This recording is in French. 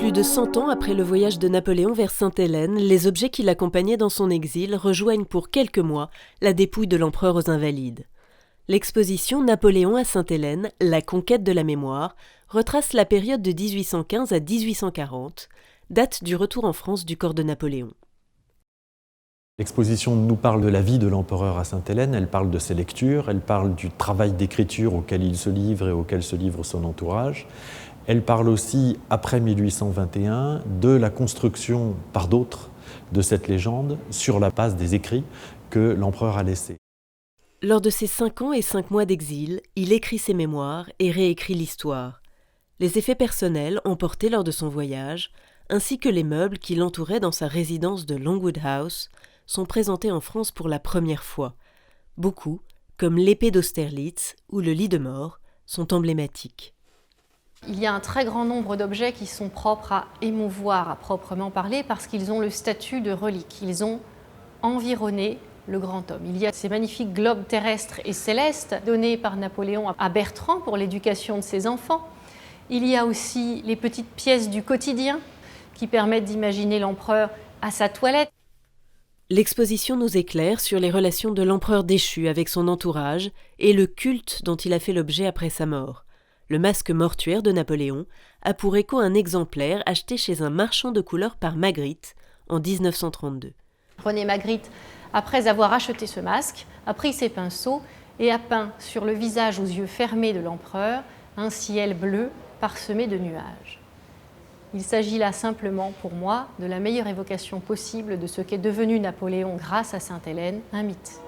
Plus de 100 ans après le voyage de Napoléon vers Sainte-Hélène, les objets qui l'accompagnaient dans son exil rejoignent pour quelques mois la dépouille de l'empereur aux Invalides. L'exposition Napoléon à Sainte-Hélène, la conquête de la mémoire, retrace la période de 1815 à 1840, date du retour en France du corps de Napoléon. L'exposition nous parle de la vie de l'empereur à Sainte-Hélène, elle parle de ses lectures, elle parle du travail d'écriture auquel il se livre et auquel se livre son entourage. Elle parle aussi, après 1821, de la construction par d'autres de cette légende sur la base des écrits que l'empereur a laissés. Lors de ses 5 ans et 5 mois d'exil, il écrit ses mémoires et réécrit l'histoire. Les effets personnels emportés lors de son voyage, ainsi que les meubles qui l'entouraient dans sa résidence de Longwood House, sont présentés en France pour la première fois. Beaucoup, comme l'épée d'Austerlitz ou le lit de mort, sont emblématiques. Il y a un très grand nombre d'objets qui sont propres à émouvoir, à proprement parler, parce qu'ils ont le statut de reliques. Ils ont environné le grand homme. Il y a ces magnifiques globes terrestres et célestes donnés par Napoléon à Bertrand pour l'éducation de ses enfants. Il y a aussi les petites pièces du quotidien qui permettent d'imaginer l'empereur à sa toilette. L'exposition nous éclaire sur les relations de l'empereur déchu avec son entourage et le culte dont il a fait l'objet après sa mort. Le masque mortuaire de Napoléon a pour écho un exemplaire acheté chez un marchand de couleurs par Magritte en 1932. René Magritte, après avoir acheté ce masque, a pris ses pinceaux et a peint sur le visage aux yeux fermés de l'empereur un ciel bleu parsemé de nuages. Il s'agit là simplement, pour moi, de la meilleure évocation possible de ce qu'est devenu Napoléon grâce à Sainte-Hélène, un mythe.